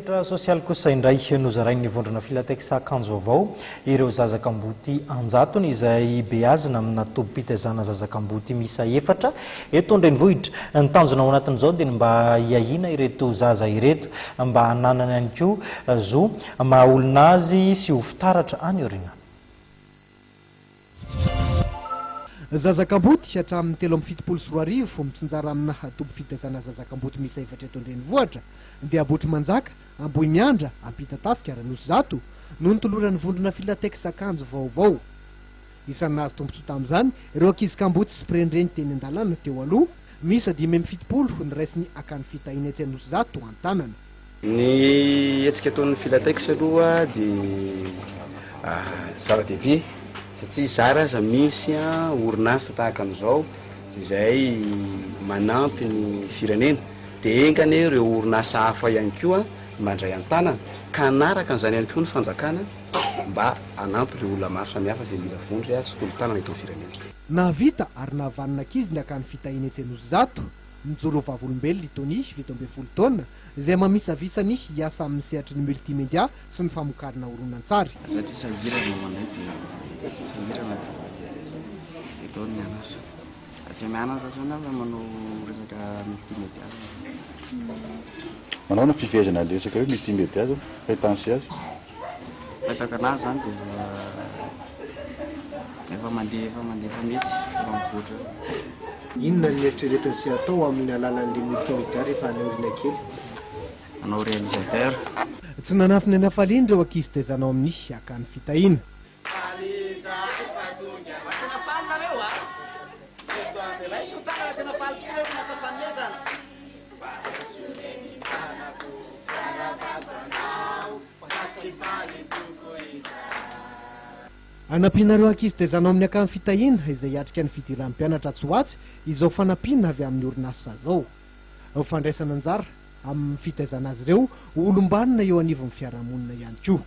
Sosialy kosa indray nozarainy vondrona filateksa akanjo vaovao ireo zazakamboty anjatony izay beazina amina tobi-pitezana zazakamboty misa efatra eto Andrenivohitra. Ny tanjona ao anatin'izao dia mba hiahina ireto zaza ireto mba hananana ihany koa zo maha olona azy sy ho fitaratra any aoriana. Zazakamboty hatramin'ny 3.7 mitsinjara amina tobi-fitezana zazakamboty misa efatra eto Andrenivohitra dia abotry manjaka amboy miandra ampita tafika aranosy zato no nitoloran'ny vondrona filateksa akanjo vaovao. Isan'ny nahazo tombontsoa tamin'izany ireo ankizy kamboty sy mpirenireny teny an-dalana teo aloha misa 570 ny raisiny akany fitahina etsy anosy zato an-tanana. Ny etsika ataon'ny filateksa aloha dia zava-dehibe satria zara aza misy orinasa tahaka an'izao izay manampy ny firenena dia engany ireo orinasa hafa ihany koa mandray an-tanana ka anaraka an'izany ihany koa ny fanjakana mba hanampy ireo olona maro samihafa izay mila vondry sy tolo-tanana eto firenena. Nahavita ary nahavanina ankizy ny akany fitahina etsy anosy zato mijoro vavolombelona itony 17 taona izay mamisavisany hiasa amin'ny sehatry ny multimédia sy ny famokarana horonan-tsary. Satria sangirana sangirana ito ny anasa. Tsy mianatra zany fa manao resaka multimédia. Manao na fifehezana resaka hoe multimédia zao ahitana azy. Ahitaka anazy zany dia efa mandeha mety efa mivoatra. Inona ny eritreretiny sy atao amin'ny alalan'ny multimédia rehefa any aoriana kely? Manao réalisateur. Tsy nanafy ny anafaliana ireo ankizy tezanao amin'ny akany fitahina. Anampinareo ankizy tezanao amin'ny akany fitahina izay hiatrika ny fidiran'ny mpianatra tsy ho atsy izao fanampina avy amin'ny orinasa zao. Fandraisana anjara amin'ny fitezana azy ireo olombanina eo anivon'ny fiarahamonina ihany koa.